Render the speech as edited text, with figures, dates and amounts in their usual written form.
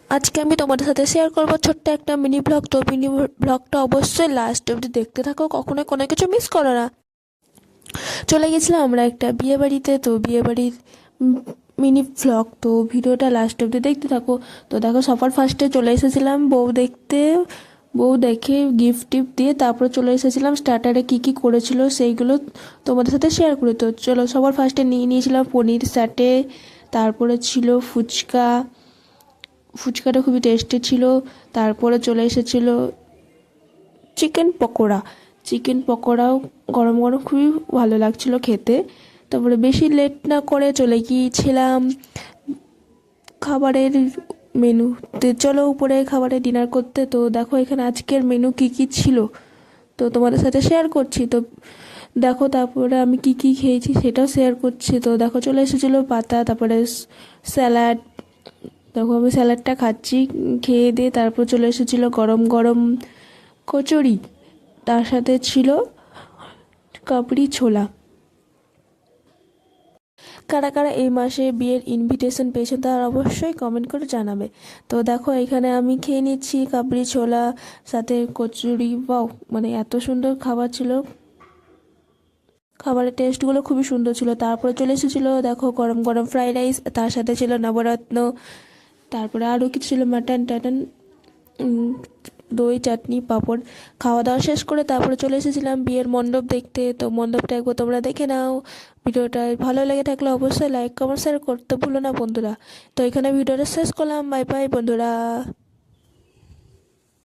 আজকে আমি তোমাদের সাথে শেয়ার করবো ছোট্ট একটা মিনি ব্লগ। তো মিনি ব্লগটা অবশ্যই লাস্ট অবধি দেখতে থাকো, কখনোই কোনো কিছু মিস করো না। চলে গেছিলাম আমরা একটা বিয়ে বাড়িতে, তো বিয়ে বাড়ির মিনি ব্লগ, তো ভিডিওটা লাস্ট অবধি দেখতে থাকো। তো দেখো, সবার ফার্স্টে চলে এসেছিলাম বউ দেখতে। বউ দেখে গিফট টিফট দিয়ে তারপরে চলে এসেছিলাম স্টার্টারে কী কী করেছিল সেইগুলো তোমাদের সাথে শেয়ার করি। তো চলো, সবার ফার্স্টে নিয়ে নিয়েছিলাম পনির স্যাটে, তারপরে ছিল ফুচকা। ফুচকাটা খুবই টেস্টি ছিল। তারপরে চলে এসেছিলো চিকেন পকোড়া। চিকেন পকোড়াও গরম গরম খুবই ভালো লাগছিল খেতে। তারপরে বেশি লেট না করে চলে গিয়েছিলাম খাবারের মেনুতে। চলো উপরে খাবারে ডিনার করতে। তো দেখো এখানে আজকের মেনু কি কি ছিল তো তোমাদের সাথে শেয়ার করছি। তো দেখো, তারপরে আমি কি কি খেয়েছি সেটাও শেয়ার করছি। তো দেখো, চলে এসেছিলো পাতা, তারপরে স্যালাড। দেখো আমি স্যালাডটা খাচ্ছি, খেয়ে দিয়ে তারপর চলে এসেছিলো গরম গরম কচুরি, তার সাথে ছিল কাবলি ছোলা। কারা কারা এই মাসে বিয়ের ইনভিটেশন পেয়েছেন তারা অবশ্যই কমেন্ট করে জানাবে। তো দেখো এখানে আমি খেয়ে নিচ্ছি কাবলি ছোলা সাথে কচুরি। বাও, মানে এত সুন্দর খাবার ছিল, খাবারের টেস্টগুলো খুবই সুন্দর ছিল। তারপরে চলে এসেছিলো দেখো গরম গরম ফ্রাইড রাইস, তার সাথে ছিল নবরত্ন, তারপরে আরও কিছু ছিল মাটন টাটন, দই চাটনি পাঁপড়। খাওয়া দাওয়া শেষ করে তারপরে চলে এসেছিলাম বিয়ের মণ্ডপ দেখতে। তো মণ্ডপটা একবার তোমরা দেখে নাও। ভিডিওটা ভালো লেগে থাকলে অবশ্যই লাইক কমেন্ট শেয়ার করতে ভুলো না বন্ধুরা। তো এখানে ভিডিওটা শেষ করলাম। বাই বাই বন্ধুরা।